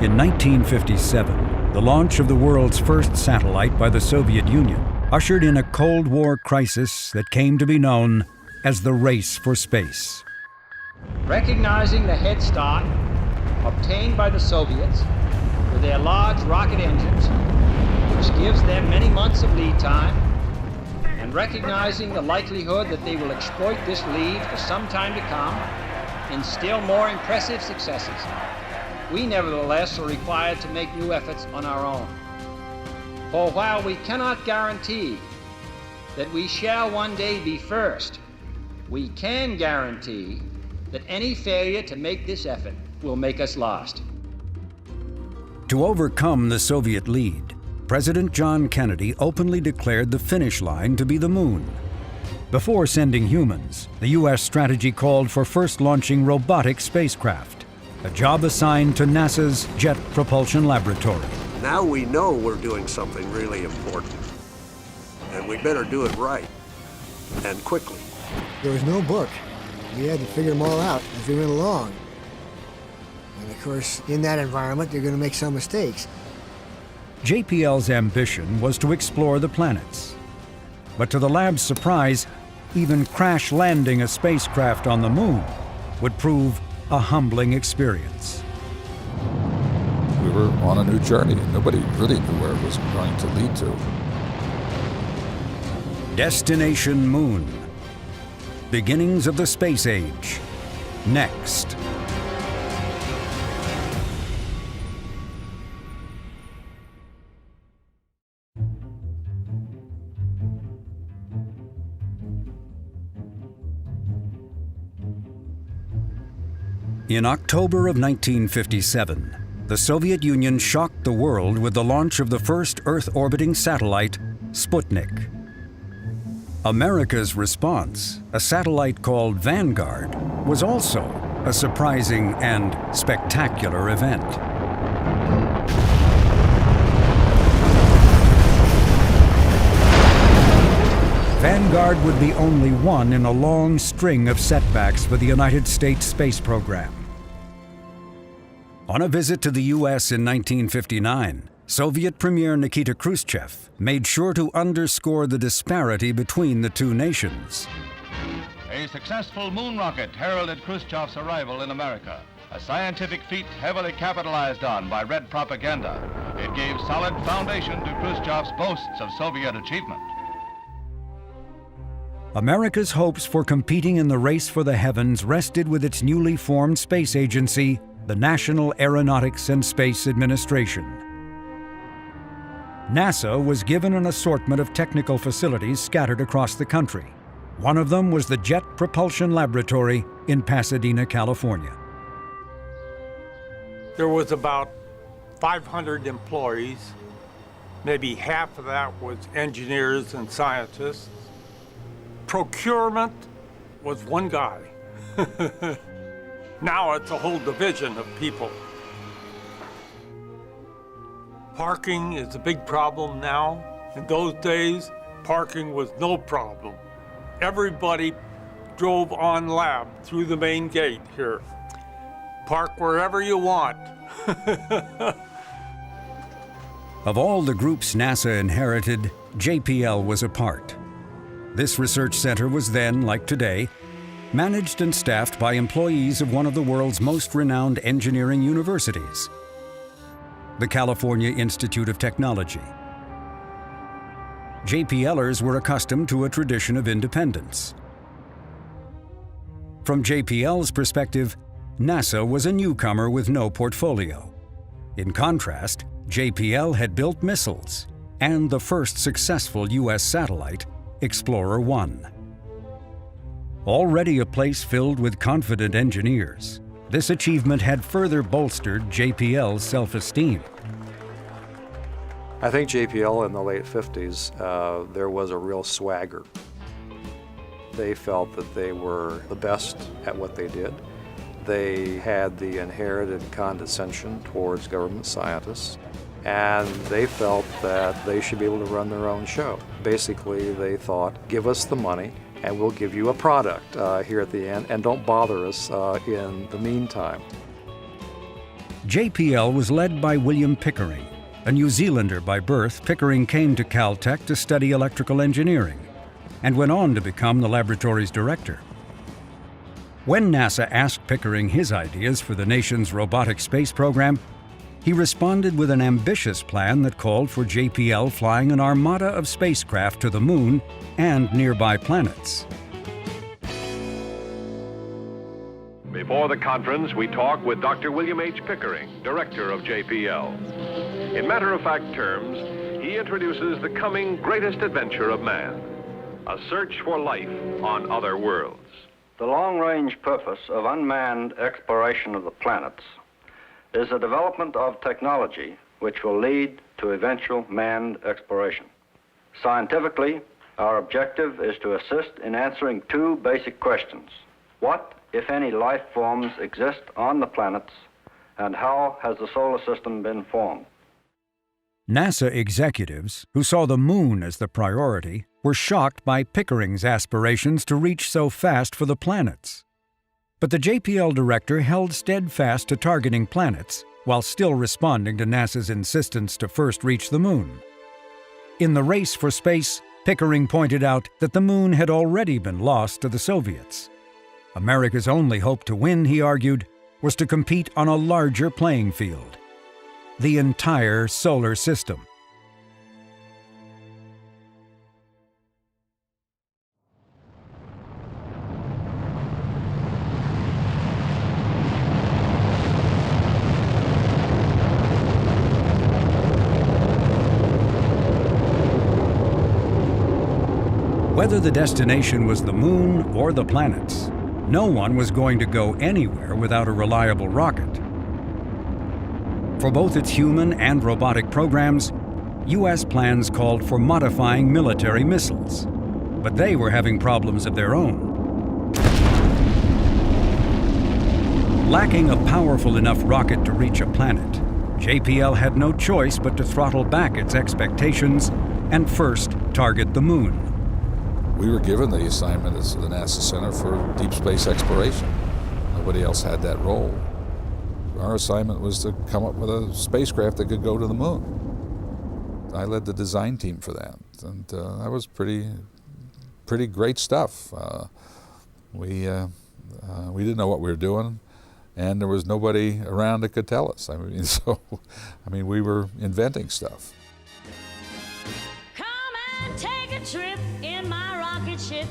In 1957, the launch of the world's first satellite by the Soviet Union ushered in a Cold War crisis that came to be known as the race for space. Recognizing the head start obtained by the Soviets with their large rocket engines, which gives them many months of lead time, and recognizing the likelihood that they will exploit this lead for some time to come in still more impressive successes, we nevertheless are required to make new efforts on our own. For while we cannot guarantee that we shall one day be first, we can guarantee that any failure to make this effort will make us last. To overcome the Soviet lead, President John Kennedy openly declared the finish line to be the moon. Before sending humans, the U.S. strategy called for first launching robotic spacecraft, a job assigned to NASA's Jet Propulsion Laboratory. Now we know we're doing something really important, and we better do it right, and quickly. There was no book. We had to figure them all out as we went along. And of course, in that environment, you're going to make some mistakes. JPL's ambition was to explore the planets. But to the lab's surprise, even crash landing a spacecraft on the moon would prove a humbling experience. We were on a new journey, and nobody really knew where it was going to lead to. Destination Moon. Beginnings of the space age. Next. In October of 1957, the Soviet Union shocked the world with the launch of the first Earth-orbiting satellite, Sputnik. America's response, a satellite called Vanguard, was also a surprising and spectacular event. Vanguard would be only one in a long string of setbacks for the United States space program. On a visit to the U.S. in 1959, Soviet Premier Nikita Khrushchev made sure to underscore the disparity between the two nations. A successful moon rocket heralded Khrushchev's arrival in America, a scientific feat heavily capitalized on by red propaganda. It gave solid foundation to Khrushchev's boasts of Soviet achievement. America's hopes for competing in the race for the heavens rested with its newly formed space agency, the National Aeronautics and Space Administration. NASA was given an assortment of technical facilities scattered across the country. One of them was the Jet Propulsion Laboratory in Pasadena, California. There was about 500 employees. Maybe half of that was engineers and scientists. Procurement was one guy. Now it's a whole division of people. Parking is a big problem now. In those days, parking was no problem. Everybody drove on lab through the main gate here. Park wherever you want. Of all the groups NASA inherited, JPL was a part. This research center was then, like today, managed and staffed by employees of one of the world's most renowned engineering universities, the California Institute of Technology. JPLers were accustomed to a tradition of independence. From JPL's perspective, NASA was a newcomer with no portfolio. In contrast, JPL had built missiles and the first successful U.S. satellite, Explorer 1. Already a place filled with confident engineers, this achievement had further bolstered JPL's self-esteem. I think JPL in the late 50s, there was a real swagger. They felt that they were the best at what they did. They had the inherited condescension towards government scientists, and they felt that they should be able to run their own show. Basically, they thought, give us the money, and we'll give you a product here at the end, and don't bother us in the meantime. JPL was led by William Pickering. A New Zealander by birth, Pickering came to Caltech to study electrical engineering and went on to become the laboratory's director. When NASA asked Pickering his ideas for the nation's robotic space program, he responded with an ambitious plan that called for JPL flying an armada of spacecraft to the Moon and nearby planets. Before the conference, we talk with Dr. William H. Pickering, director of JPL. In matter-of-fact terms, he introduces the coming greatest adventure of man, a search for life on other worlds. The long-range purpose of unmanned exploration of the planets is the development of technology which will lead to eventual manned exploration. Scientifically, our objective is to assist in answering two basic questions. What, if any, life forms exist on the planets, and how has the solar system been formed? NASA executives, who saw the Moon as the priority, were shocked by Pickering's aspirations to reach so fast for the planets. But the JPL director held steadfast to targeting planets while still responding to NASA's insistence to first reach the Moon. In the race for space, Pickering pointed out that the Moon had already been lost to the Soviets. America's only hope to win, he argued, was to compete on a larger playing field: the entire solar system. Whether the destination was the Moon or the planets, no one was going to go anywhere without a reliable rocket. For both its human and robotic programs, U.S. plans called for modifying military missiles, but they were having problems of their own. Lacking a powerful enough rocket to reach a planet, JPL had no choice but to throttle back its expectations and first target the Moon. We were given the assignment as the NASA Center for Deep Space Exploration. Nobody else had that role. Our assignment was to come up with a spacecraft that could go to the Moon. I led the design team for that, and that was pretty great stuff. We didn't know what we were doing, and there was nobody around that could tell us. We were inventing stuff. Come and take a trip in my rocket ship.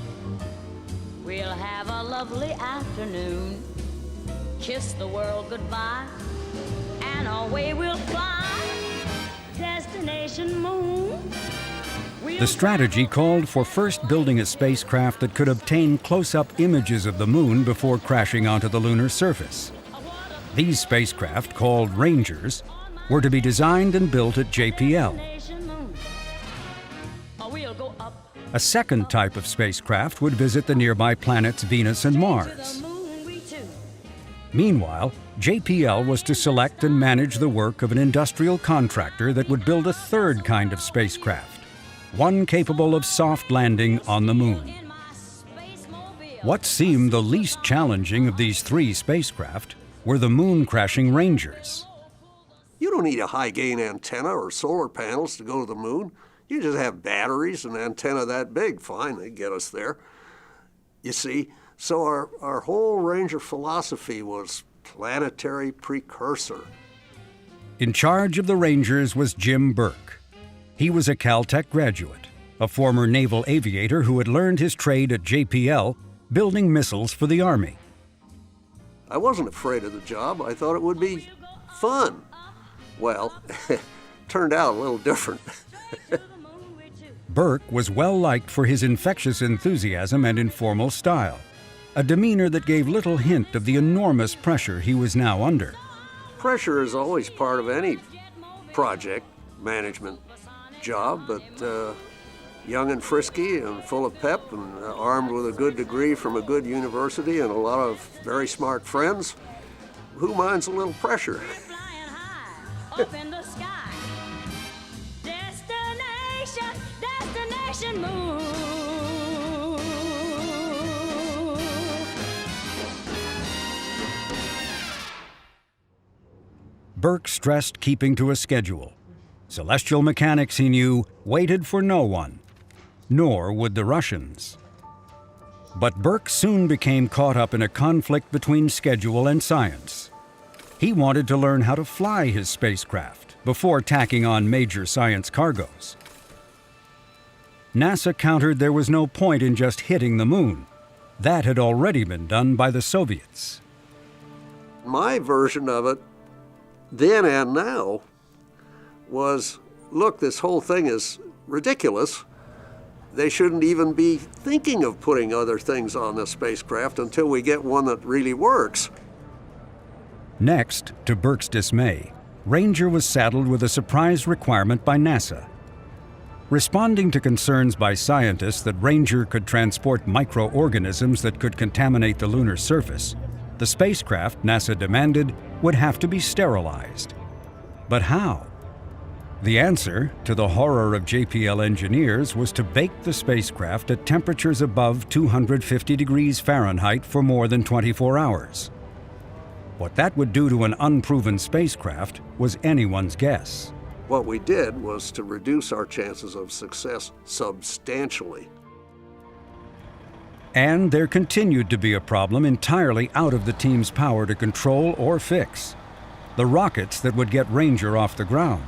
We'll have a lovely afternoon. Kiss the world goodbye, and away we'll fly. Destination Moon. The strategy called for first building a spacecraft that could obtain close-up images of the Moon before crashing onto the lunar surface. These spacecraft, called Rangers, were to be designed and built at JPL. A second type of spacecraft would visit the nearby planets Venus and Mars. Meanwhile, JPL was to select and manage the work of an industrial contractor that would build a third kind of spacecraft, one capable of soft landing on the Moon. What seemed the least challenging of these three spacecraft were the moon-crashing Rangers. You don't need a high-gain antenna or solar panels to go to the Moon. You just have batteries and an antenna that big. Fine, they get us there. You see, so our whole Ranger philosophy was planetary precursor. In charge of the Rangers was Jim Burke. He was a Caltech graduate, a former naval aviator who had learned his trade at JPL, building missiles for the Army. I wasn't afraid of the job. I thought it would be fun. Well, turned out a little different. Burke was well-liked for his infectious enthusiasm and informal style, a demeanor that gave little hint of the enormous pressure he was now under. Pressure is always part of any project management job, but young and frisky and full of pep and armed with a good degree from a good university and a lot of very smart friends, who minds a little pressure? Up in the sky. Destination Moon. Burke stressed keeping to a schedule. Celestial mechanics, he knew, waited for no one, nor would the Russians. But Burke soon became caught up in a conflict between schedule and science. He wanted to learn how to fly his spacecraft before tacking on major science cargoes. NASA countered there was no point in just hitting the moon. That had already been done by the Soviets. My version of it, then and now, was, look, this whole thing is ridiculous. They shouldn't even be thinking of putting other things on the spacecraft until we get one that really works. Next, to Burke's dismay, Ranger was saddled with a surprise requirement by NASA. Responding to concerns by scientists that Ranger could transport microorganisms that could contaminate the lunar surface, the spacecraft, NASA demanded, would have to be sterilized. But how? The answer, to the horror of JPL engineers, was to bake the spacecraft at temperatures above 250 degrees Fahrenheit for more than 24 hours. What that would do to an unproven spacecraft was anyone's guess. What we did was to reduce our chances of success substantially. And there continued to be a problem entirely out of the team's power to control or fix: the rockets that would get Ranger off the ground.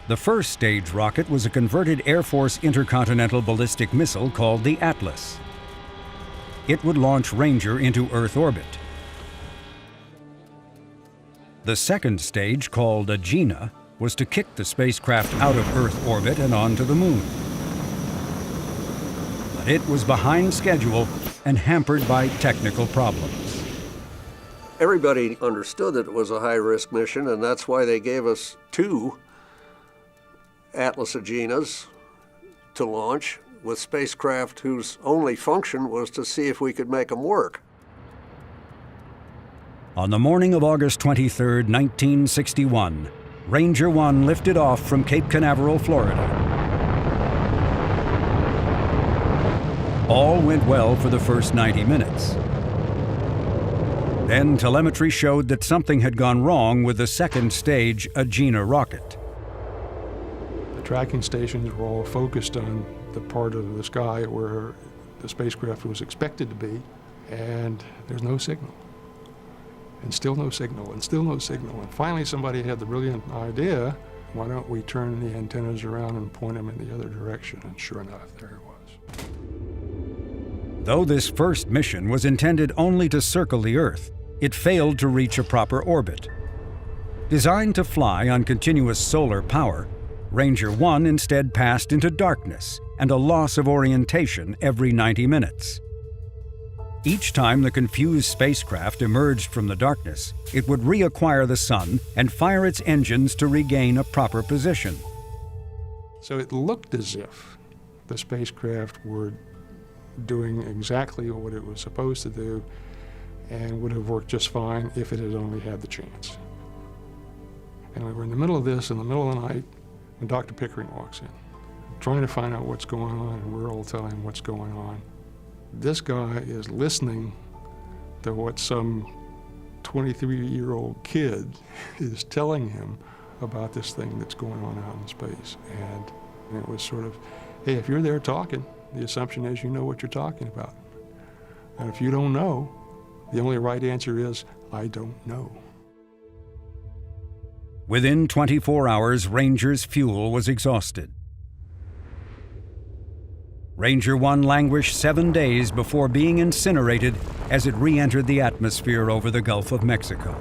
The first stage rocket was a converted Air Force intercontinental ballistic missile called the Atlas. It would launch Ranger into Earth orbit. The second stage, called Agena, was to kick the spacecraft out of Earth orbit and onto the moon. But it was behind schedule and hampered by technical problems. Everybody understood that it was a high-risk mission, and that's why they gave us 2 Atlas Agenas to launch with spacecraft whose only function was to see if we could make them work. On the morning of August 23, 1961, Ranger 1 lifted off from Cape Canaveral, Florida. All went well for the first 90 minutes. Then telemetry showed that something had gone wrong with the second stage Agena rocket. The tracking stations were all focused on the part of the sky where the spacecraft was expected to be, and there's no signal. And still no signal, and still no signal. And finally somebody had the brilliant idea, why don't we turn the antennas around and point them in the other direction? And sure enough, there it was. Though this first mission was intended only to circle the Earth, it failed to reach a proper orbit. Designed to fly on continuous solar power, Ranger 1 instead passed into darkness and a loss of orientation every 90 minutes. Each time the confused spacecraft emerged from the darkness, it would reacquire the sun and fire its engines to regain a proper position. So it looked as if the spacecraft were doing exactly what it was supposed to do and would have worked just fine if it had only had the chance. And we were in the middle of this, in the middle of the night, when Dr. Pickering walks in, trying to find out what's going on, and we're all telling him what's going on. This guy is listening to what some 23-year-old kid is telling him about this thing that's going on out in space. And it was sort of, hey, if you're there talking, the assumption is you know what you're talking about. And if you don't know, the only right answer is, I don't know. Within 24 hours, Ranger's fuel was exhausted. Ranger 1 languished 7 days before being incinerated as it re-entered the atmosphere over the Gulf of Mexico.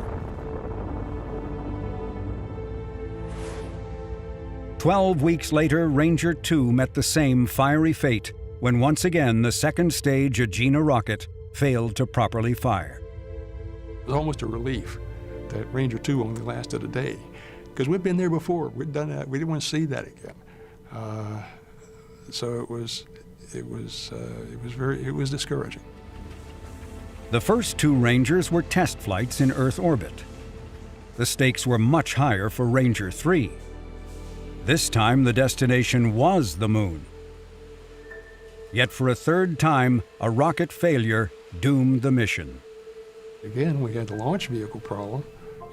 12 weeks later, Ranger 2 met the same fiery fate when once again the second stage Agena rocket failed to properly fire. It was almost a relief that Ranger 2 only lasted a day, because we'd been there before. We'd done that. We didn't want to see that again. So it was discouraging. The first 2 Rangers were test flights in Earth orbit. The stakes were much higher for Ranger 3. This time the destination was the moon. Yet for a third time, a rocket failure doomed the mission. Again, we had the launch vehicle problem,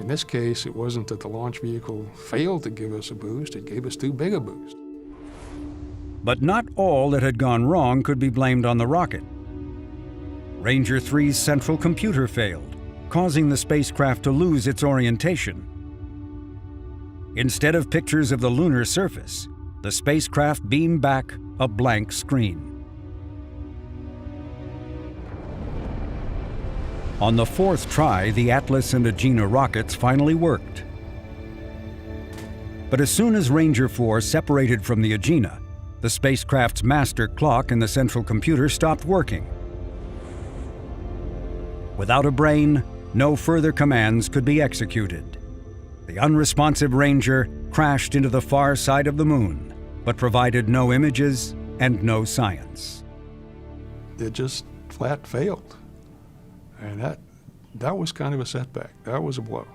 In this case, it wasn't that the launch vehicle failed to give us a boost, it gave us too big a boost. But not all that had gone wrong could be blamed on the rocket. Ranger 3's central computer failed, causing the spacecraft to lose its orientation. Instead of pictures of the lunar surface, the spacecraft beamed back a blank screen. On the fourth try, the Atlas and Agena rockets finally worked. But as soon as Ranger 4 separated from the Agena, the spacecraft's master clock in the central computer stopped working. Without a brain, no further commands could be executed. The unresponsive Ranger crashed into the far side of the moon, but provided no images and no science. It just flat failed. And that was kind of a setback. That was a blow.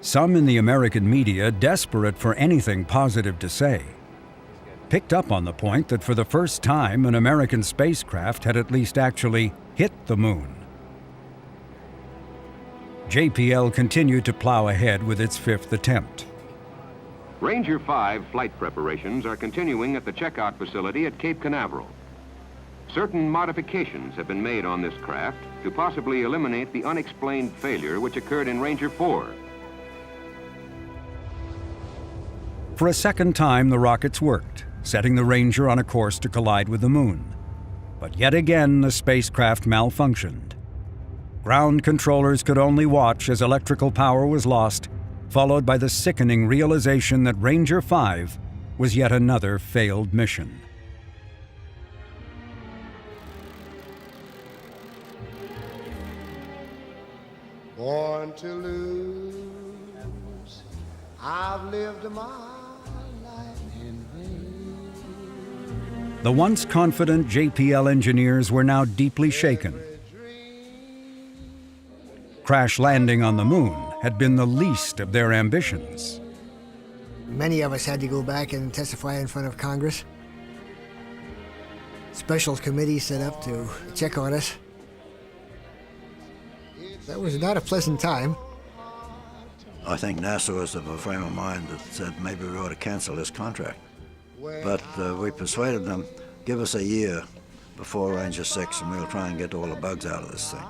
Some in the American media, desperate for anything positive to say, picked up on the point that for the first time an American spacecraft had at least actually hit the moon. JPL continued to plow ahead with its fifth attempt. Ranger 5 flight preparations are continuing at the checkout facility at Cape Canaveral. Certain modifications have been made on this craft to possibly eliminate the unexplained failure which occurred in Ranger 4. For a second time, the rockets worked, setting the Ranger on a course to collide with the moon. But yet again, the spacecraft malfunctioned. Ground controllers could only watch as electrical power was lost, followed by the sickening realization that Ranger 5 was yet another failed mission. Born to lose, I've lived my life in vain. The once confident JPL engineers were now deeply shaken. Crash landing on the moon had been the least of their ambitions. Many of us had to go back and testify in front of Congress. Special committees set up to check on us. That was not a pleasant time. I think NASA was of a frame of mind that said maybe we ought to cancel this contract. But we persuaded them, give us a year before Ranger 6 and we'll try and get all the bugs out of this thing.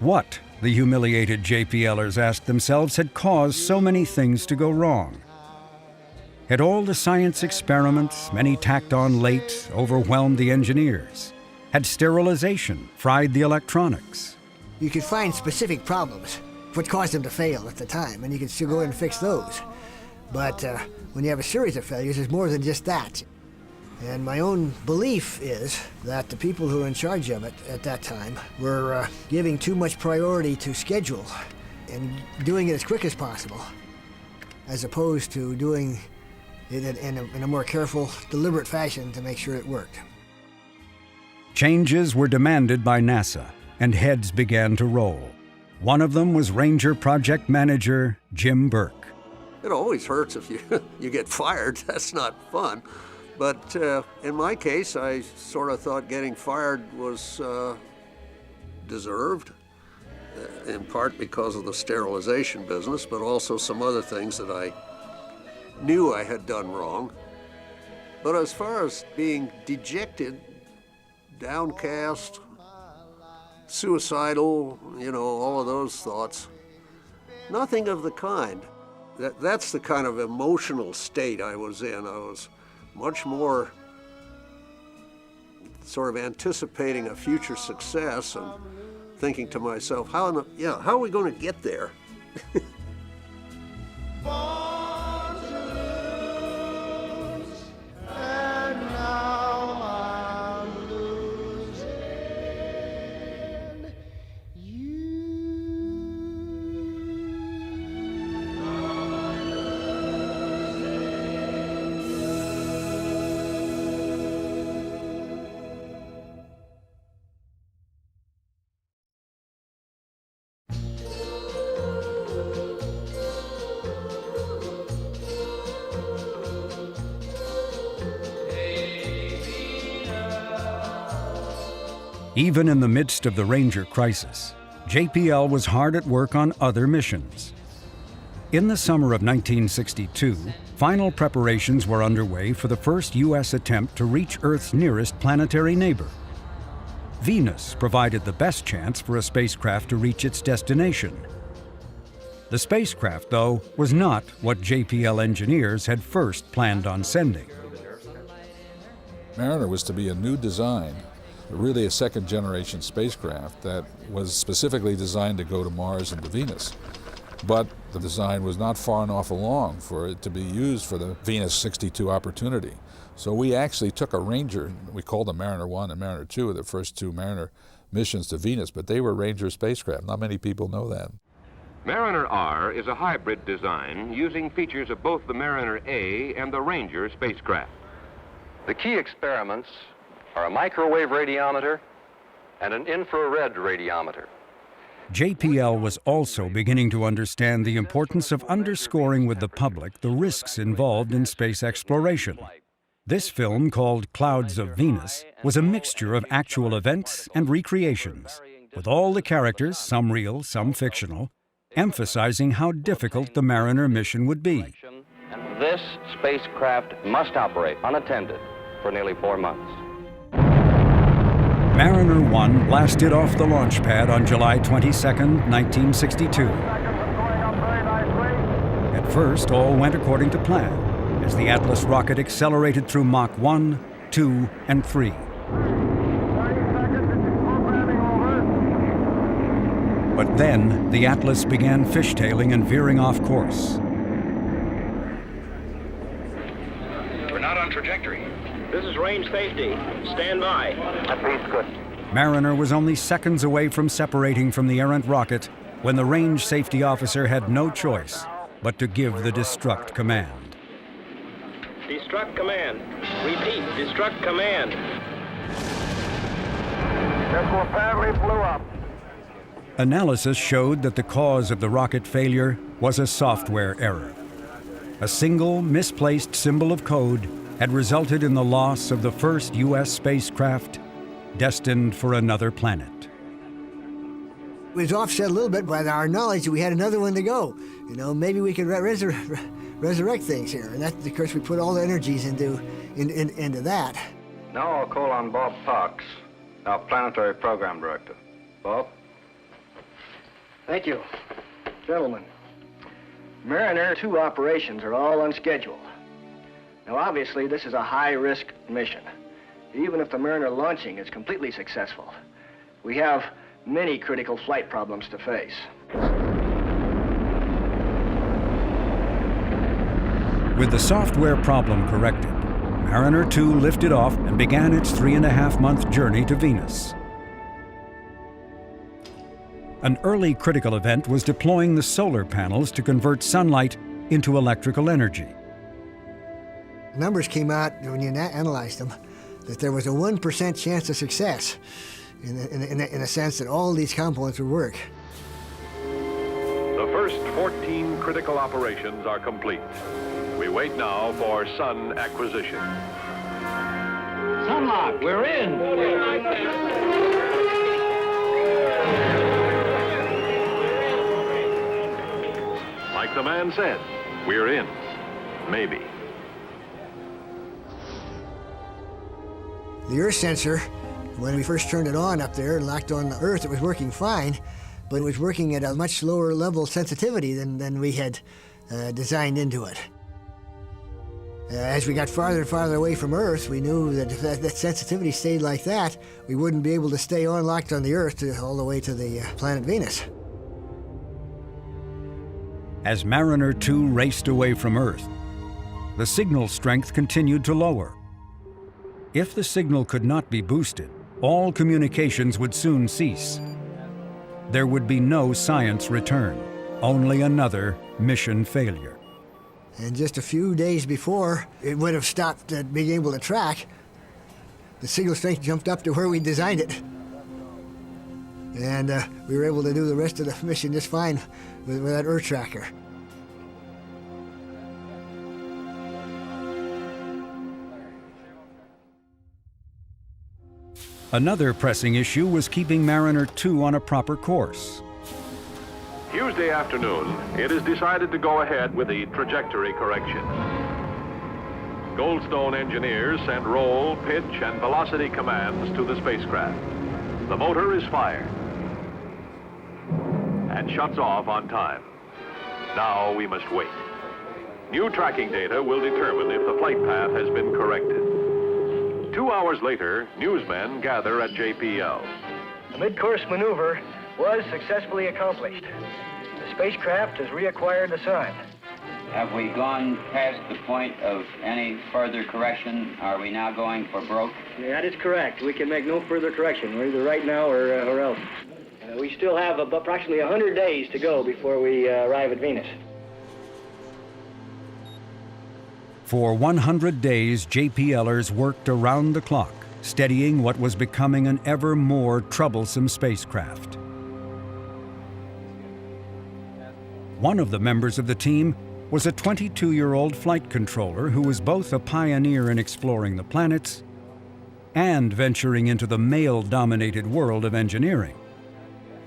What, the humiliated JPLers asked themselves, had caused so many things to go wrong? Had all the science experiments, many tacked on late, overwhelmed the engineers? Had sterilization fried the electronics? You could find specific problems, what caused them to fail at the time, and you could still go in and fix those. But when you have a series of failures, there's more than just that. And my own belief is that the people who were in charge of it at that time were giving too much priority to schedule and doing it as quick as possible, as opposed to doing it in a more careful, deliberate fashion to make sure it worked. Changes were demanded by NASA, and heads began to roll. One of them was Ranger Project Manager Jim Burke. It always hurts if you get fired. That's not fun. But in my case, I sort of thought getting fired was deserved, in part because of the sterilization business, but also some other things that I knew I had done wrong. But as far as being dejected, downcast, suicidal, all of those thoughts, nothing of the kind. That's the kind of emotional state I was in. I was much more sort of anticipating a future success and thinking to myself, how are we going to get there? Even in the midst of the Ranger crisis, JPL was hard at work on other missions. In the summer of 1962, final preparations were underway for the first U.S. attempt to reach Earth's nearest planetary neighbor. Venus provided the best chance for a spacecraft to reach its destination. The spacecraft, though, was not what JPL engineers had first planned on sending. Mariner was to be a new design, really a second-generation spacecraft that was specifically designed to go to Mars and to Venus. But the design was not far enough along for it to be used for the Venus 62 opportunity. So we actually took a Ranger, we called them Mariner 1 and Mariner 2, the first two Mariner missions to Venus, but they were Ranger spacecraft. Not many people know that. Mariner R is a hybrid design using features of both the Mariner A and the Ranger spacecraft. The key experiments are a microwave radiometer and an infrared radiometer. JPL was also beginning to understand the importance of underscoring with the public the risks involved in space exploration. This film, called Clouds of Venus, was a mixture of actual events and recreations, with all the characters, some real, some fictional, emphasizing how difficult the Mariner mission would be. This spacecraft must operate unattended for nearly 4 months. Mariner 1 blasted off the launch pad on July 22, 1962. At first, all went according to plan, as the Atlas rocket accelerated through Mach 1, 2, and 3. But then, the Atlas began fishtailing and veering off course. We're not on trajectory. This is range safety. Stand by. That reads good. Mariner was only seconds away from separating from the errant rocket when the range safety officer had no choice but to give the destruct command. Destruct command. Repeat, destruct command. This one apparently blew up. Analysis showed that the cause of the rocket failure was a software error. A single misplaced symbol of code had resulted in the loss of the first U.S. spacecraft destined for another planet. It was offset a little bit by our knowledge that we had another one to go. You know, maybe we could resurrect things here. And that, of course, we put all the energies into that. Now I'll call on Bob Parks, our planetary program director. Bob? Thank you. Gentlemen, Mariner 2 operations are all on schedule. Now, obviously, this is a high-risk mission. Even if the Mariner launching is completely successful, we have many critical flight problems to face. With the software problem corrected, Mariner 2 lifted off and began its 3.5-month journey to Venus. An early critical event was deploying the solar panels to convert sunlight into electrical energy. Numbers came out, when you analyzed them, that there was a 1% chance of success in a sense that all these components would work. The first 14 critical operations are complete. We wait now for sun acquisition. Sunlock, we're in. Like the man said, we're in. Maybe. The Earth sensor, when we first turned it on up there and locked on the Earth, it was working fine, but it was working at a much lower level sensitivity than we had designed into it. As we got farther and farther away from Earth, we knew that if that sensitivity stayed like that, we wouldn't be able to stay on locked on the Earth all the way to the planet Venus. As Mariner 2 raced away from Earth, the signal strength continued to lower. If the signal could not be boosted, all communications would soon cease. There would be no science return, only another mission failure. And just a few days before it would have stopped being able to track, the signal strength jumped up to where we designed it. And we were able to do the rest of the mission just fine with that Earth tracker. Another pressing issue was keeping Mariner 2 on a proper course. Tuesday afternoon, it is decided to go ahead with the trajectory correction. Goldstone engineers send roll, pitch, and velocity commands to the spacecraft. The motor is fired and shuts off on time. Now we must wait. New tracking data will determine if the flight path has been corrected. 2 hours later, newsmen gather at JPL. The mid-course maneuver was successfully accomplished. The spacecraft has reacquired the sun. Have we gone past the point of any further correction? Are we now going for broke? Yeah, that is correct. We can make no further correction. We're either right now or else. We still have approximately 100 days to go before we arrive at Venus. For 100 days, JPLers worked around the clock, steadying what was becoming an ever more troublesome spacecraft. One of the members of the team was a 22-year-old flight controller who was both a pioneer in exploring the planets and venturing into the male-dominated world of engineering.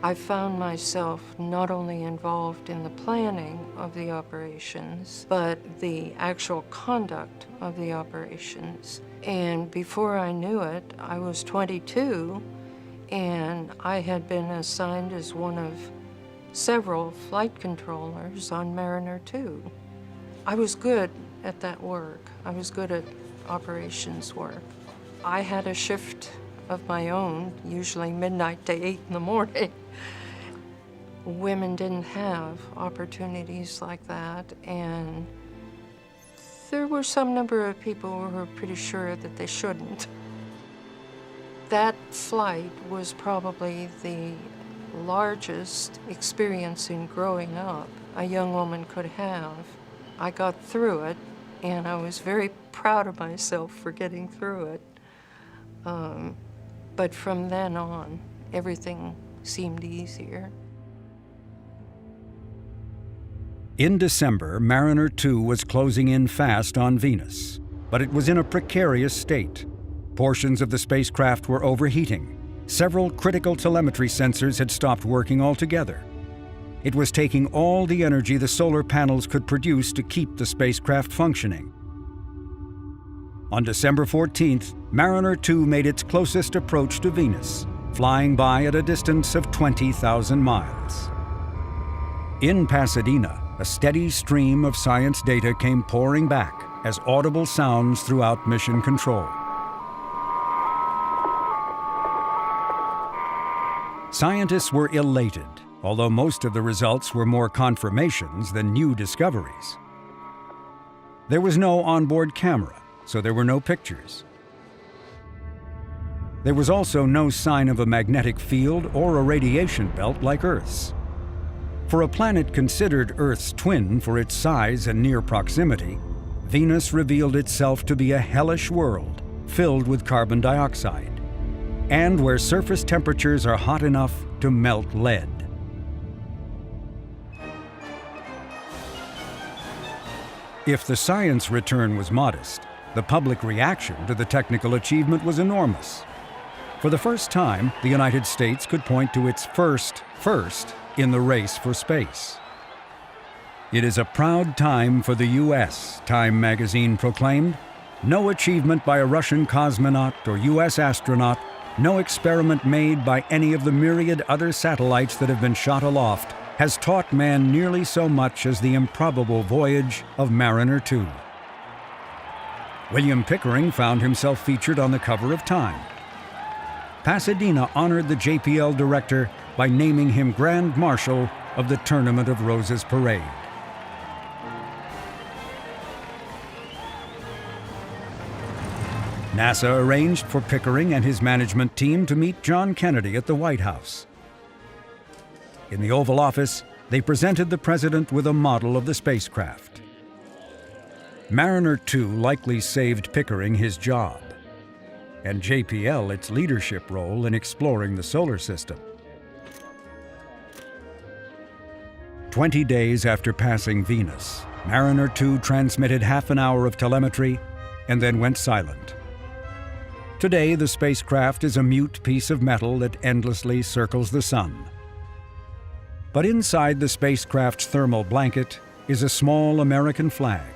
I found myself not only involved in the planning of the operations, but the actual conduct of the operations. And before I knew it, I was 22, and I had been assigned as one of several flight controllers on Mariner 2. I was good at that work. I was good at operations work. I had a shift of my own, usually midnight to 8 in the morning. Women didn't have opportunities like that, and there were some number of people who were pretty sure that they shouldn't. That flight was probably the largest experience in growing up a young woman could have. I got through it, and I was very proud of myself for getting through it. But from then on, everything seemed easier. In December, Mariner 2 was closing in fast on Venus, but it was in a precarious state. Portions of the spacecraft were overheating. Several critical telemetry sensors had stopped working altogether. It was taking all the energy the solar panels could produce to keep the spacecraft functioning. On December 14th, Mariner 2 made its closest approach to Venus, flying by at a distance of 20,000 miles. In Pasadena, a steady stream of science data came pouring back as audible sounds throughout mission control. Scientists were elated, although most of the results were more confirmations than new discoveries. There was no onboard camera, so there were no pictures. There was also no sign of a magnetic field or a radiation belt like Earth's. For a planet considered Earth's twin for its size and near proximity, Venus revealed itself to be a hellish world filled with carbon dioxide, and where surface temperatures are hot enough to melt lead. If the science return was modest, the public reaction to the technical achievement was enormous. For the first time, the United States could point to its first in the race for space. It is a proud time for the U.S., Time magazine proclaimed. No achievement by a Russian cosmonaut or U.S. astronaut, no experiment made by any of the myriad other satellites that have been shot aloft has taught man nearly so much as the improbable voyage of Mariner 2. William Pickering found himself featured on the cover of Time. Pasadena honored the JPL director by naming him Grand Marshal of the Tournament of Roses Parade. NASA arranged for Pickering and his management team to meet John Kennedy at the White House. In the Oval Office, they presented the president with a model of the spacecraft. Mariner 2 likely saved Pickering his job, and JPL its leadership role in exploring the solar system. 20 days after passing Venus, Mariner 2 transmitted half an hour of telemetry and then went silent. Today, the spacecraft is a mute piece of metal that endlessly circles the sun. But inside the spacecraft's thermal blanket is a small American flag,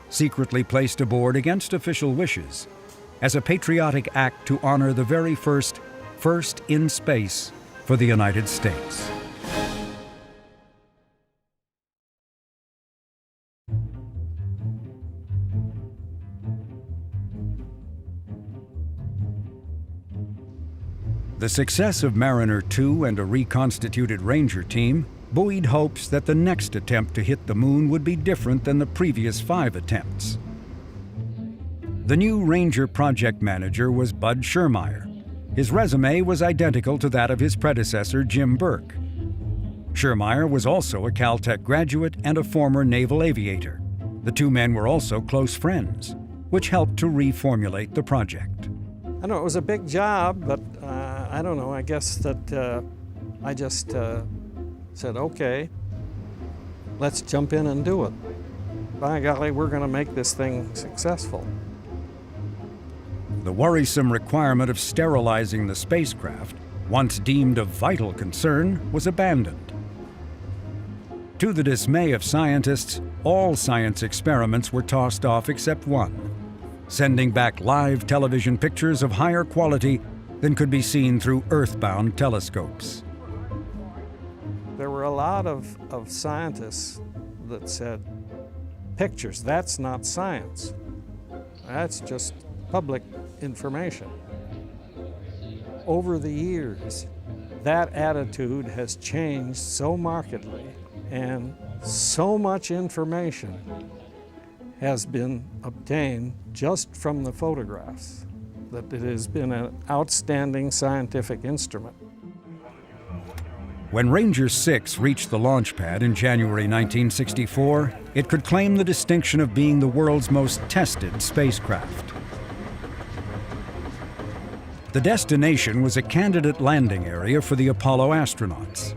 secretly placed aboard against official wishes, as a patriotic act to honor the very first in space for the United States. The success of Mariner 2 and a reconstituted Ranger team buoyed hopes that the next attempt to hit the moon would be different than the previous 5 attempts. The new Ranger project manager was Bud Schirmeyer. His resume was identical to that of his predecessor, Jim Burke. Schirmeyer was also a Caltech graduate and a former naval aviator. The two men were also close friends, which helped to reformulate the project. I know it was a big job, but I don't know, I guess that I just said, okay, let's jump in and do it. By golly, we're going to make this thing successful. The worrisome requirement of sterilizing the spacecraft, once deemed of vital concern, was abandoned. To the dismay of scientists, all science experiments were tossed off except one, sending back live television pictures of higher quality than could be seen through earthbound telescopes. There were a lot of scientists that said, pictures, that's not science. That's just public information. Over the years, that attitude has changed so markedly, and so much information has been obtained just from the photographs that it has been an outstanding scientific instrument. When Ranger 6 reached the launch pad in January 1964, it could claim the distinction of being the world's most tested spacecraft. The destination was a candidate landing area for the Apollo astronauts.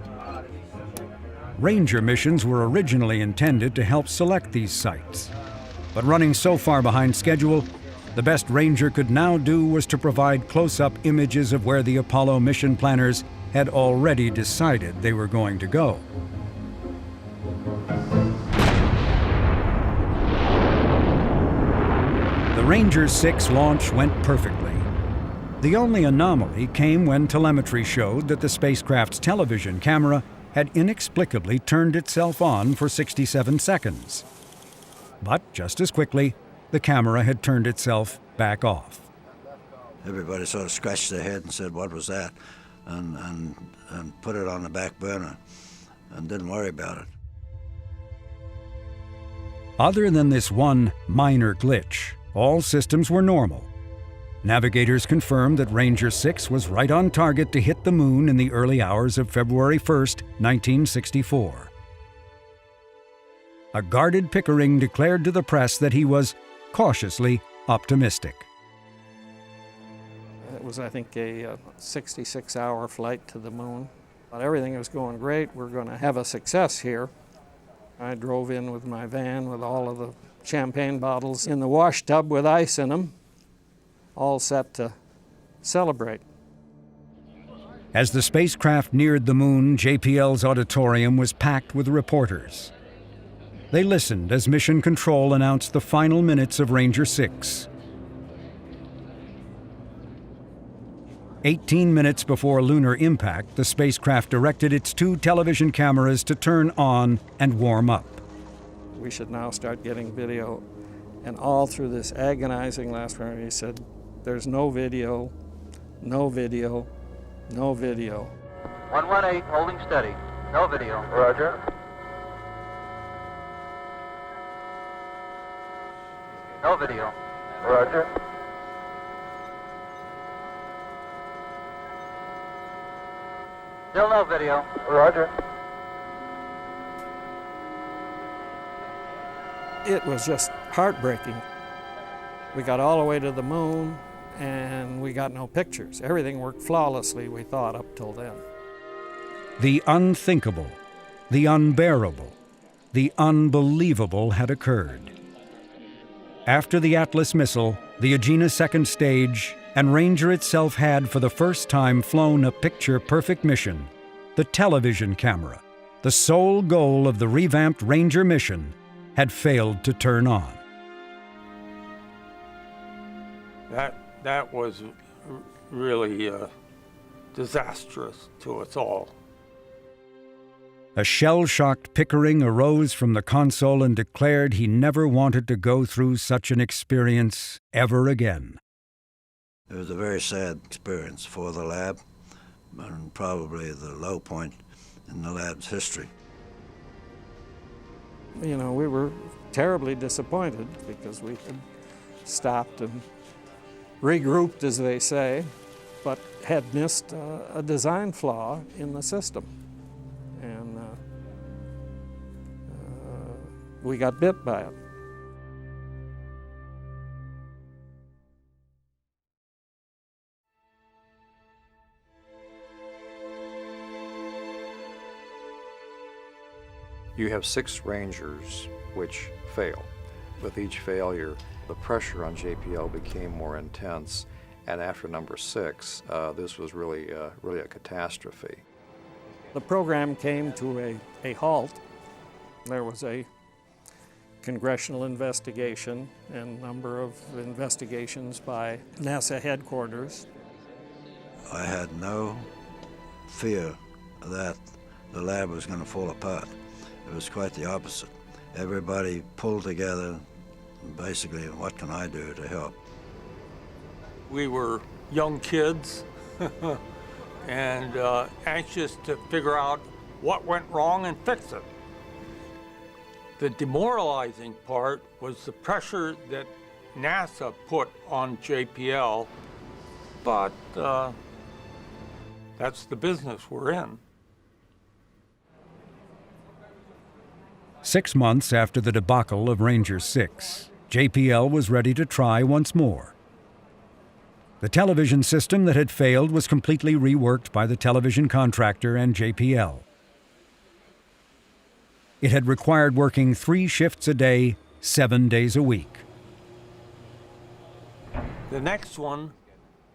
Ranger missions were originally intended to help select these sites, but running so far behind schedule, the best Ranger could now do was to provide close-up images of where the Apollo mission planners had already decided they were going to go. The Ranger 6 launch went perfectly. The only anomaly came when telemetry showed that the spacecraft's television camera had inexplicably turned itself on for 67 seconds. But just as quickly, the camera had turned itself back off. Everybody sort of scratched their head and said, what was that? And put it on the back burner and didn't worry about it. Other than this one minor glitch, all systems were normal. Navigators confirmed that Ranger 6 was right on target to hit the moon in the early hours of February 1st, 1964. A guarded Pickering declared to the press that he was cautiously optimistic. It was, I think, a 66-hour flight to the moon. But everything was going great. We're going to have a success here. I drove in with my van with all of the champagne bottles in the wash tub with ice in them, all set to celebrate. As the spacecraft neared the moon, JPL's auditorium was packed with reporters. They listened as Mission Control announced the final minutes of Ranger 6. 18 minutes before lunar impact, the spacecraft directed its 2 television cameras to turn on and warm up. We should now start getting video. And all through this agonizing last round, he said, there's no video, no video, no video. 118, holding steady. No video. Roger. No video. Roger. Still no video. Roger. It was just heartbreaking. We got all the way to the moon, and we got no pictures. Everything worked flawlessly, we thought, up till then. The unthinkable, the unbearable, the unbelievable had occurred. After the Atlas missile, the Agena second stage, and Ranger itself had for the first time flown a picture-perfect mission, the television camera, the sole goal of the revamped Ranger mission, had failed to turn on. That was really disastrous to us all. A shell-shocked Pickering arose from the console and declared he never wanted to go through such an experience ever again. It was a very sad experience for the lab, and probably the low point in the lab's history. You know, we were terribly disappointed because we had stopped and regrouped, as they say, but had missed a design flaw in the system. And we got bit by it. You have 6 Rangers which fail. With each failure, the pressure on JPL became more intense, and after number 6, this was really a catastrophe. The program came to a halt. There was a congressional investigation and a number of investigations by NASA headquarters. I had no fear that the lab was going to fall apart. It was quite the opposite. Everybody pulled together, basically, what can I do to help? We were young kids and anxious to figure out what went wrong and fix it. The demoralizing part was the pressure that NASA put on JPL, but that's the business we're in. 6 months after the debacle of Ranger 6, JPL was ready to try once more. The television system that had failed was completely reworked by the television contractor and JPL. It had required working 3 shifts a day, 7 days a week. The next one,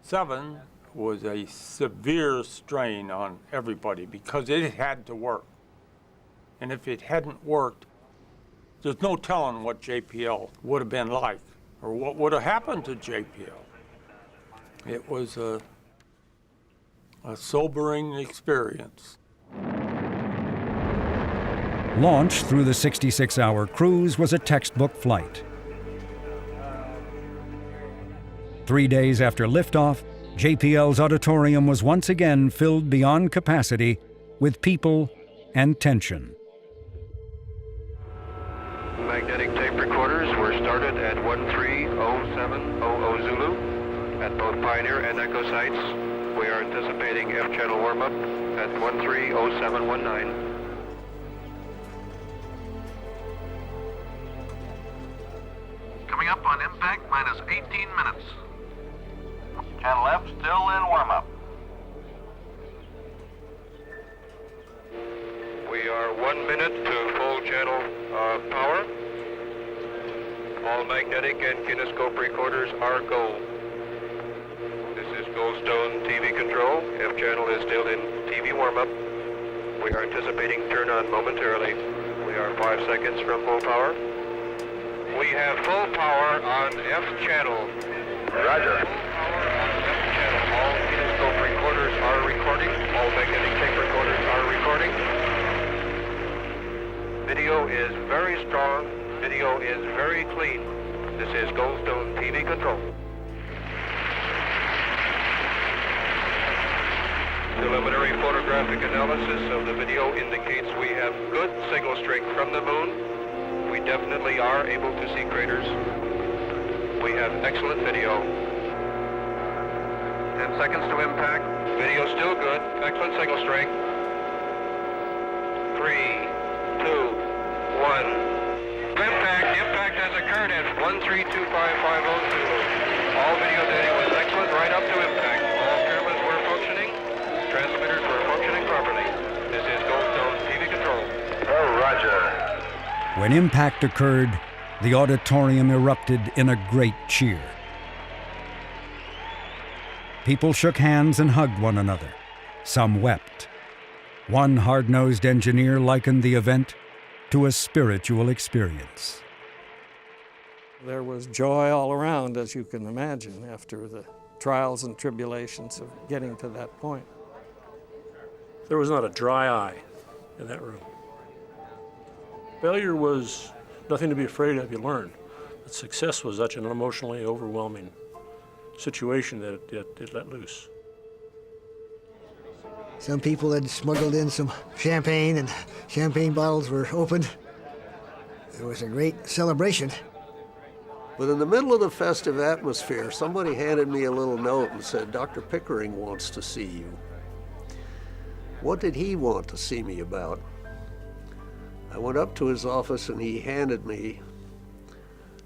7, was a severe strain on everybody because it had to work. And if it hadn't worked, there's no telling what JPL would have been like or what would have happened to JPL. It was a sobering experience. Launch through the 66-hour cruise was a textbook flight. 3 days after liftoff, JPL's auditorium was once again filled beyond capacity with people and tension. Magnetic tape recorders were started at 130700 Zulu at both Pioneer and Echo sites. We are anticipating F-channel warm-up at 130719. Coming up on impact, minus 18 minutes. Channel F still in warm-up. We are 1 minute to full channel power. All magnetic and kinescope recorders are gold. This is Goldstone TV control. F-channel is still in TV warm-up. We are anticipating turn-on momentarily. We are 5 seconds from full power. We have full power on F-channel. Roger. Full power on F-channel. All kinescope recorders are recording. All magnetic tape recorders are recording. Video is very strong. Video is very clean. This is Goldstone TV control. Preliminary photographic analysis of the video indicates we have good signal strength from the moon. We definitely are able to see craters. We have excellent video. 10 seconds to impact. Video still good. Excellent signal strength. 3, 2, 1. Impact. Impact has occurred at 132550 Zulu. All video data was excellent right up to impact. All cameras were functioning. Transmitters were functioning properly. This is Goldstone TV control. Oh, roger. When impact occurred, the auditorium erupted in a great cheer. People shook hands and hugged one another. Some wept. One hard-nosed engineer likened the event to a spiritual experience. There was joy all around, as you can imagine, after the trials and tribulations of getting to that point. There was not a dry eye in that room. Failure was nothing to be afraid of, you learned. But success was such an emotionally overwhelming situation that it let loose. Some people had smuggled in some champagne, and champagne bottles were opened. It was a great celebration. But in the middle of the festive atmosphere, somebody handed me a little note and said, "Dr. Pickering wants to see you." What did he want to see me about? I went up to his office and he handed me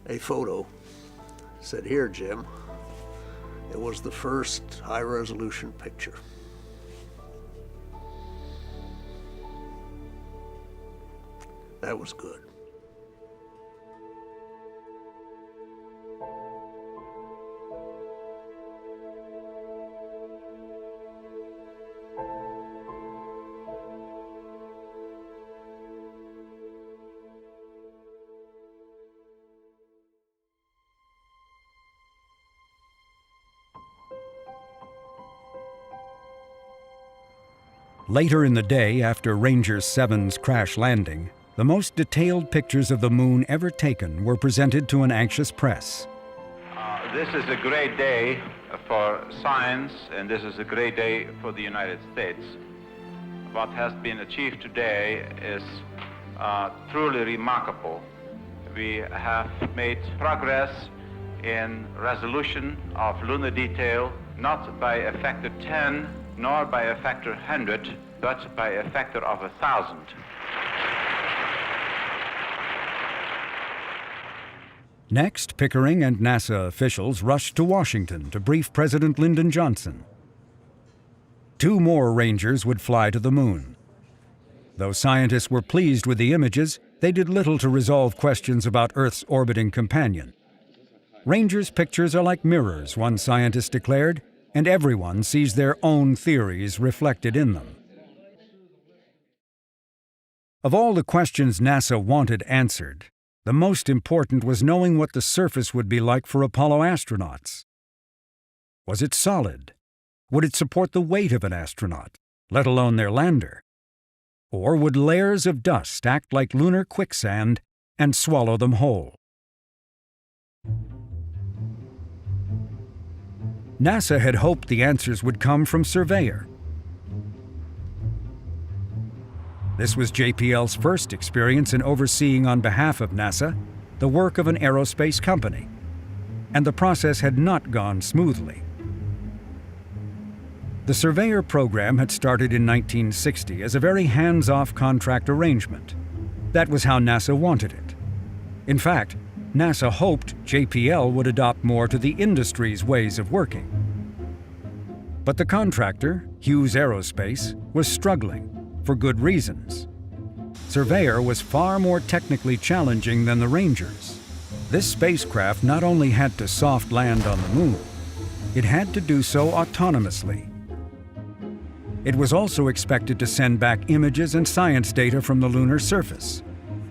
a photo. Said, "Here, Jim." It was the first high-resolution picture. That was good. Later in the day, after Ranger 7's crash landing, the most detailed pictures of the moon ever taken were presented to an anxious press. This is a great day for science, and this is a great day for the United States. What has been achieved today is truly remarkable. We have made progress in resolution of lunar detail, not by a factor 10, nor by a factor 100, but by a factor of 1,000. Next, Pickering and NASA officials rushed to Washington to brief President Lyndon Johnson. 2 more Rangers would fly to the moon. Though scientists were pleased with the images, they did little to resolve questions about Earth's orbiting companion. Rangers' pictures are like mirrors, one scientist declared, and everyone sees their own theories reflected in them. Of all the questions NASA wanted answered, the most important was knowing what the surface would be like for Apollo astronauts. Was it solid? Would it support the weight of an astronaut, let alone their lander? Or would layers of dust act like lunar quicksand and swallow them whole? NASA had hoped the answers would come from Surveyor. This was JPL's first experience in overseeing on behalf of NASA the work of an aerospace company, and the process had not gone smoothly. The Surveyor program had started in 1960 as a very hands-off contract arrangement. That was how NASA wanted it. In fact, NASA hoped JPL would adopt more to the industry's ways of working. But the contractor, Hughes Aerospace, was struggling, for good reasons. Surveyor was far more technically challenging than the Rangers. This spacecraft not only had to soft land on the moon, it had to do so autonomously. It was also expected to send back images and science data from the lunar surface,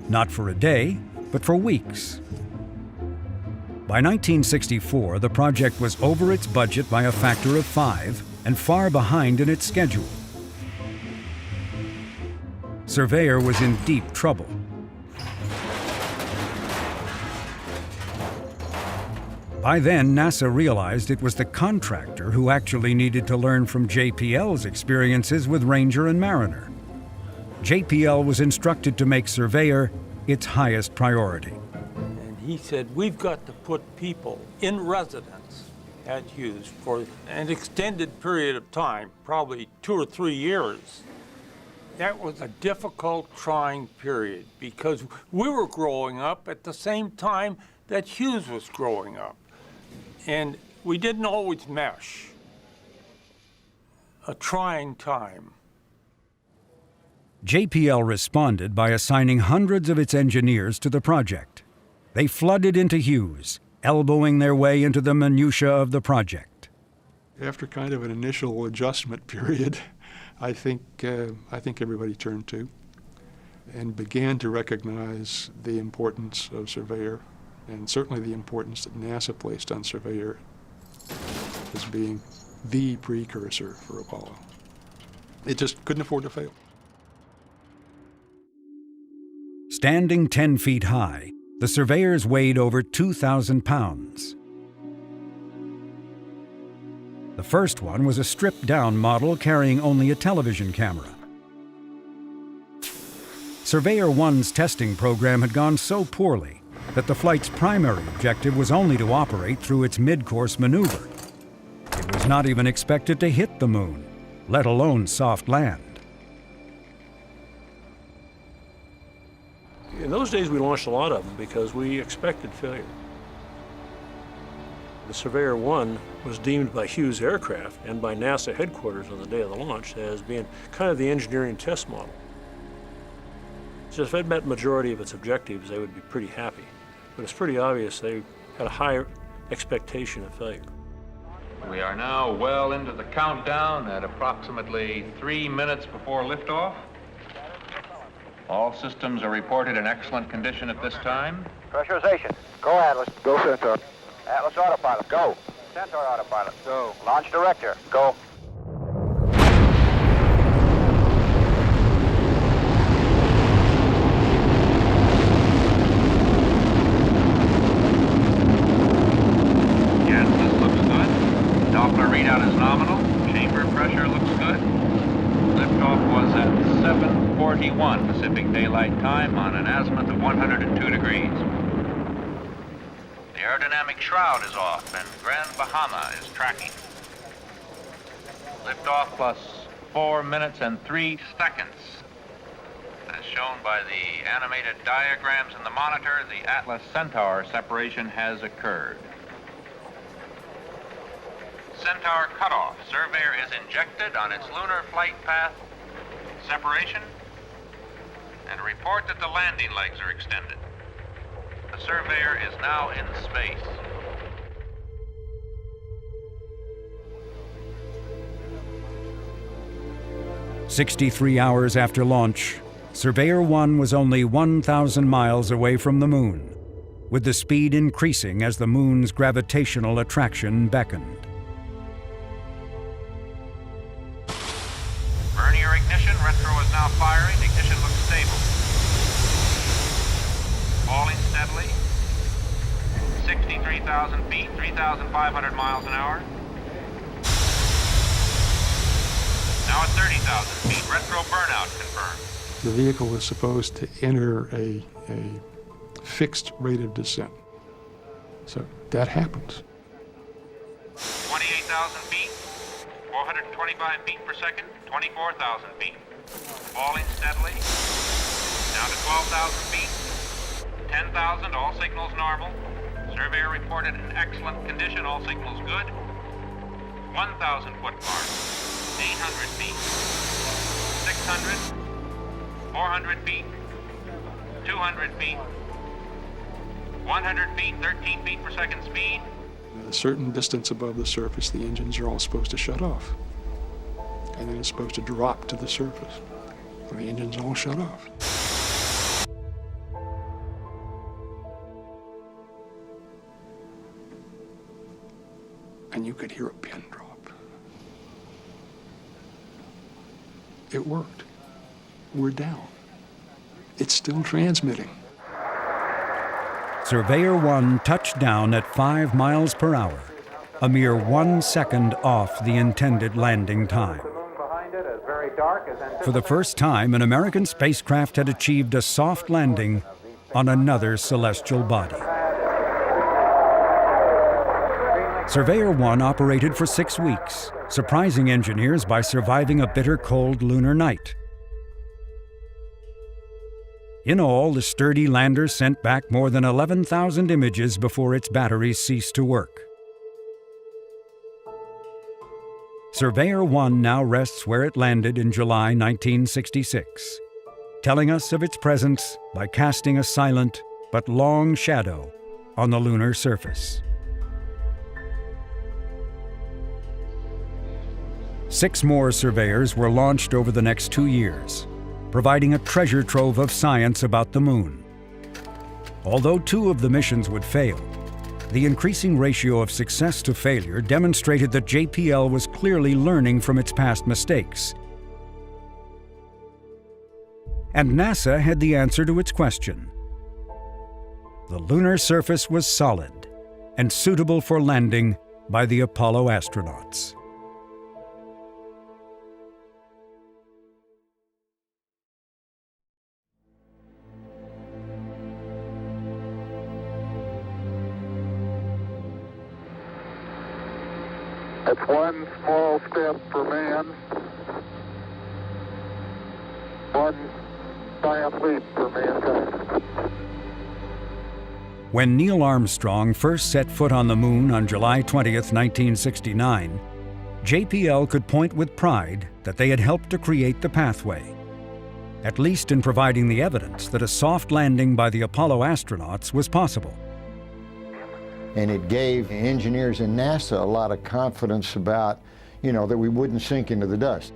not for a day, but for weeks. By 1964, the project was over its budget by a factor of 5 and far behind in its schedule. Surveyor was in deep trouble. By then, NASA realized it was the contractor who actually needed to learn from JPL's experiences with Ranger and Mariner. JPL was instructed to make Surveyor its highest priority. He said, we've got to put people in residence at Hughes for an extended period of time, probably 2 or 3 years. That was a difficult, trying period because we were growing up at the same time that Hughes was growing up. And we didn't always mesh. A trying time. JPL responded by assigning hundreds of its engineers to the project. they flooded into Hughes, elbowing their way into the minutiae of the project. After kind of an initial adjustment period, I think everybody turned to and began to recognize the importance of Surveyor, and certainly the importance that NASA placed on Surveyor as being the precursor for Apollo. It just couldn't afford to fail. Standing 10 feet high, the Surveyors weighed over 2,000 pounds. The first one was a stripped-down model carrying only a television camera. Surveyor 1's testing program had gone so poorly that the flight's primary objective was only to operate through its mid-course maneuver. It was not even expected to hit the moon, let alone soft land. In those days, we launched a lot of them because we expected failure. The Surveyor 1 was deemed by Hughes Aircraft and by NASA headquarters on the day of the launch as being kind of the engineering test model. So if it met the majority of its objectives, they would be pretty happy. But it's pretty obvious they had a higher expectation of failure. We are now well into the countdown at approximately 3 minutes before liftoff. All systems are reported in excellent condition at this time. Pressurization. Go, Atlas. Go, Centaur. Atlas autopilot. Go. Centaur autopilot. Go. Launch director. Go. Yes, this looks good. Doppler readout is nominal. Chamber pressure looks good. Liftoff was at 7:41 Pacific Daylight Time on an azimuth of 102 degrees. The aerodynamic shroud is off and Grand Bahama is tracking. Liftoff plus 4 minutes and 3 seconds. As shown by the animated diagrams in the monitor, the Atlas Centaur separation has occurred. Centaur cutoff. Surveyor is injected on its lunar flight path. Separation. And report that the landing legs are extended. The Surveyor is now in space. "63 hours after launch, Surveyor 1 was only 1,000 miles away from the moon, with the speed increasing as the moon's gravitational attraction beckoned. Vernier ignition. Retro is now firing. Ignition looks stable. Falling steadily. 63,000 feet, 3,500 miles an hour. Now at 30,000 feet. Retro burnout confirmed. The vehicle was supposed to enter a fixed rate of descent. So that happens. 28,000 feet, 425 feet per second, 24,000 feet. Falling steadily. Down to 12,000 feet. 10,000, all signals normal. Surveyor reported in excellent condition, all signals good. 1,000 foot mark. 800 feet. 600. 400 feet. 200 feet. 100 feet, 13 feet per second speed. At a certain distance above the surface, the engines are all supposed to shut off. And then it's supposed to drop to the surface. And the engines all shut off. And you could hear a pin drop. It worked. We're down. It's still transmitting. Surveyor 1 touched down at 5 miles per hour, a mere 1 second off the intended landing time. For the first time, an American spacecraft had achieved a soft landing on another celestial body. Surveyor 1 operated for 6 weeks, surprising engineers by surviving a bitter cold lunar night. In all, the sturdy lander sent back more than 11,000 images before its batteries ceased to work. Surveyor 1 now rests where it landed in July 1966, telling us of its presence by casting a silent but long shadow on the lunar surface. 6 more surveyors were launched over the next 2 years, providing a treasure trove of science about the moon. Although 2 of the missions would fail, the increasing ratio of success to failure demonstrated that JPL was clearly learning from its past mistakes. And NASA had the answer to its question. The lunar surface was solid and suitable for landing by the Apollo astronauts. It's one small step for man, one giant leap for mankind. When Neil Armstrong first set foot on the moon on July 20th, 1969, JPL could point with pride that they had helped to create the pathway, at least in providing the evidence that a soft landing by the Apollo astronauts was possible. And it gave engineers in NASA a lot of confidence about, that we wouldn't sink into the dust.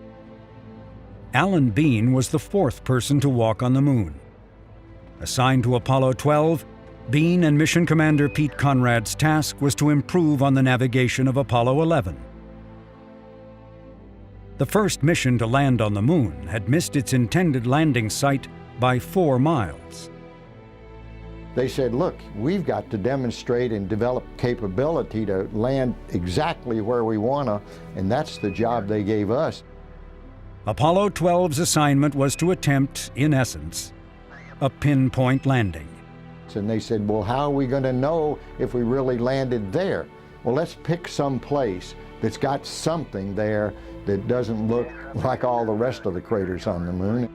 Alan Bean was the 4th person to walk on the moon. Assigned to Apollo 12, Bean and Mission Commander Pete Conrad's task was to improve on the navigation of Apollo 11. The first mission to land on the moon had missed its intended landing site by 4 miles. They said, look, we've got to demonstrate and develop capability to land exactly where we want to, and that's the job they gave us. Apollo 12's assignment was to attempt, in essence, a pinpoint landing. And they said, well, how are we going to know if we really landed there? Well, let's pick some place that's got something there that doesn't look like all the rest of the craters on the moon.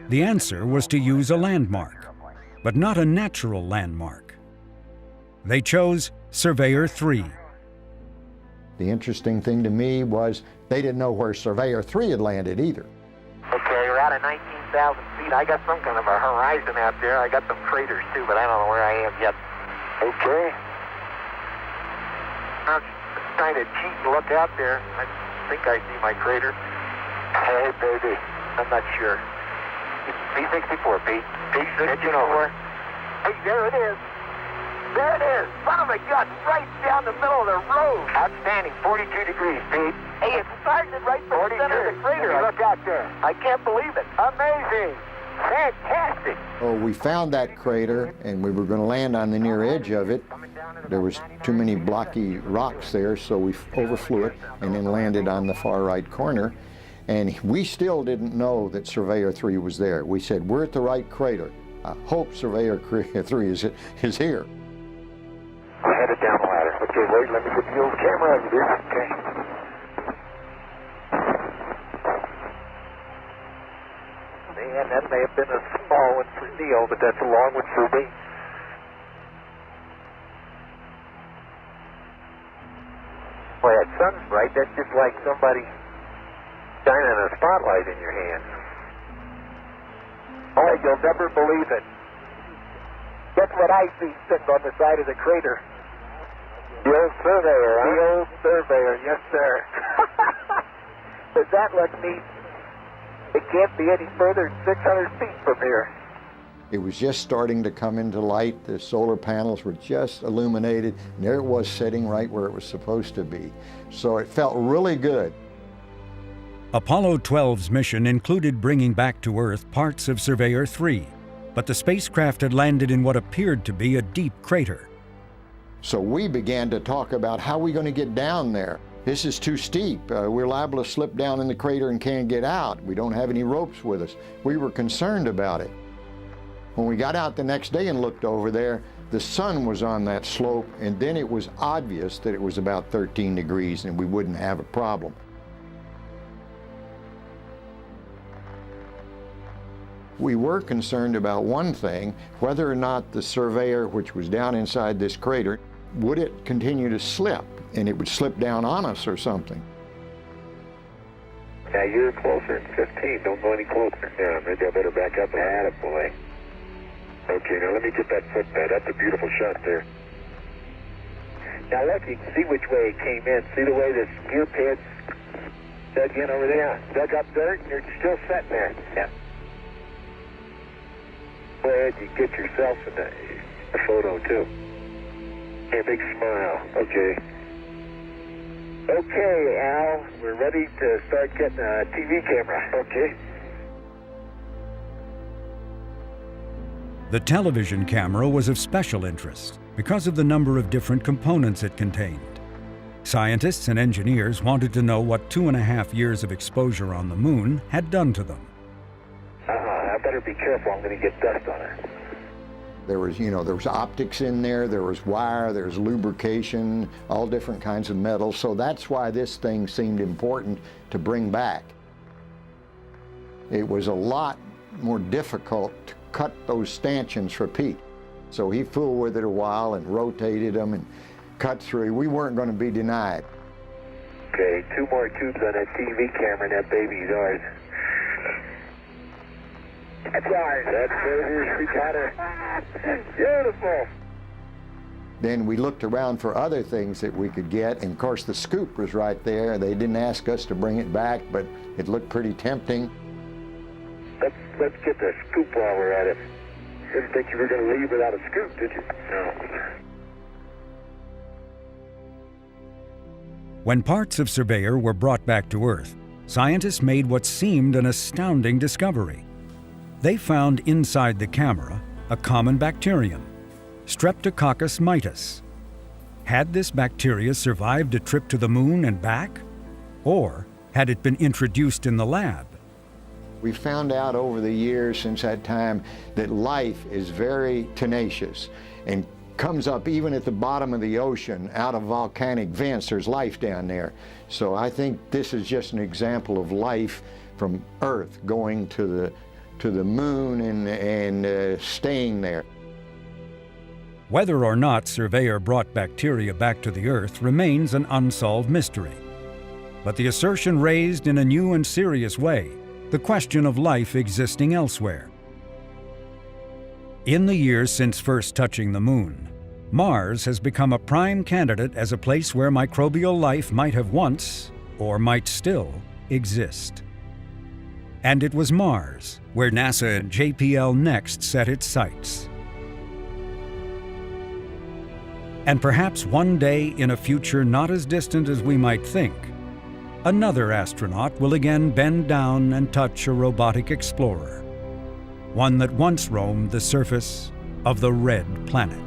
The answer was to use a landmark, but not a natural landmark. They chose Surveyor 3. The interesting thing to me was they didn't know where Surveyor 3 had landed either. Okay, we're out of 19,000 feet. I got some kind of a horizon out there. I got some craters too, but I don't know where I am yet. Okay. I'm trying to cheat and look out there. I think I see my crater. Hey, baby. I'm not sure. P64, Pete. P64. Hey, there it is. There it is. Son of a gun, right down the middle of the road. Outstanding. 42 degrees, Pete. Hey, it's targeted right from the center of the crater. Look out there. I can't believe it. Amazing. Fantastic. Oh, we found that crater, and we were going to land on the near edge of it. There was too many blocky rocks there, so we overflew it and then landed on the far right corner. And we still didn't know that Surveyor 3 was there. We said, we're at the right crater. I hope Surveyor 3 is here. I'm headed down the ladder. Okay, wait, let me get the old camera over there. Okay. Man, that may have been a small one for Neil, but that's a long one for me. Boy, that sun's bright. That's just like somebody shining a spotlight in your hand. Oh, you'll never believe it. Guess what I see sitting on the side of the crater? The old surveyor, huh? The old surveyor, yes, sir. Does that look neat? It can't be any further than 600 feet from here. It was just starting to come into light. The solar panels were just illuminated, and there it was sitting right where it was supposed to be. So it felt really good. Apollo 12's mission included bringing back to Earth parts of Surveyor 3, but the spacecraft had landed in what appeared to be a deep crater. So we began to talk about how we're going to get down there. This is too steep. We're liable to slip down in the crater and can't get out. We don't have any ropes with us. We were concerned about it. When we got out the next day and looked over there, the sun was on that slope, and then it was obvious that it was about 13 degrees and we wouldn't have a problem. We were concerned about one thing, whether or not the Surveyor, which was down inside this crater, would it continue to slip, and it would slip down on us or something. Yeah, you're closer than 15. Don't go any closer. Yeah, maybe I better back up. Attaboy. Okay, now let me get that footpad. That's a beautiful shot there. Now look, you can see which way it came in. See the way this gear pad's dug in over there? Dug up dirt, and you're still sitting there. Yeah. Go ahead, you get yourself in the photo, too. Hey, big smile. Okay. Okay, Al, we're ready to start getting a TV camera. Okay. The television camera was of special interest because of the number of different components it contained. Scientists and engineers wanted to know what 2.5 years of exposure on the moon had done to them. I better be careful. I'm going to get dust on it. There was optics in there, there was wire, there's lubrication, all different kinds of metals. So that's why this thing seemed important to bring back. It was a lot more difficult to cut those stanchions for Pete. So he fooled with it a while and rotated them and cut through. We weren't going to be denied. Okay, 2 more tubes on that TV camera and that baby's ours. That's ours. That's baby. We got her. Beautiful. Then we looked around for other things that we could get, and of course the scoop was right there. They didn't ask us to bring it back, but it looked pretty tempting. Let's get the scoop while we're at it. Didn't think you were going to leave without a scoop, did you? No. When parts of Surveyor were brought back to Earth, scientists made what seemed an astounding discovery. They found inside the camera a common bacterium, Streptococcus mitis. Had this bacteria survived a trip to the moon and back? Or had it been introduced in the lab? We found out over the years since that time that life is very tenacious and comes up even at the bottom of the ocean out of volcanic vents. There's life down there. So I think this is just an example of life from Earth going to the moon and staying there. Whether or not Surveyor brought bacteria back to the Earth remains an unsolved mystery. But the assertion raised in a new and serious way the question of life existing elsewhere. In the years since first touching the moon, Mars has become a prime candidate as a place where microbial life might have once, or might still, exist. And it was Mars where NASA and JPL next set its sights. And perhaps one day in a future not as distant as we might think, another astronaut will again bend down and touch a robotic explorer, one that once roamed the surface of the red planet.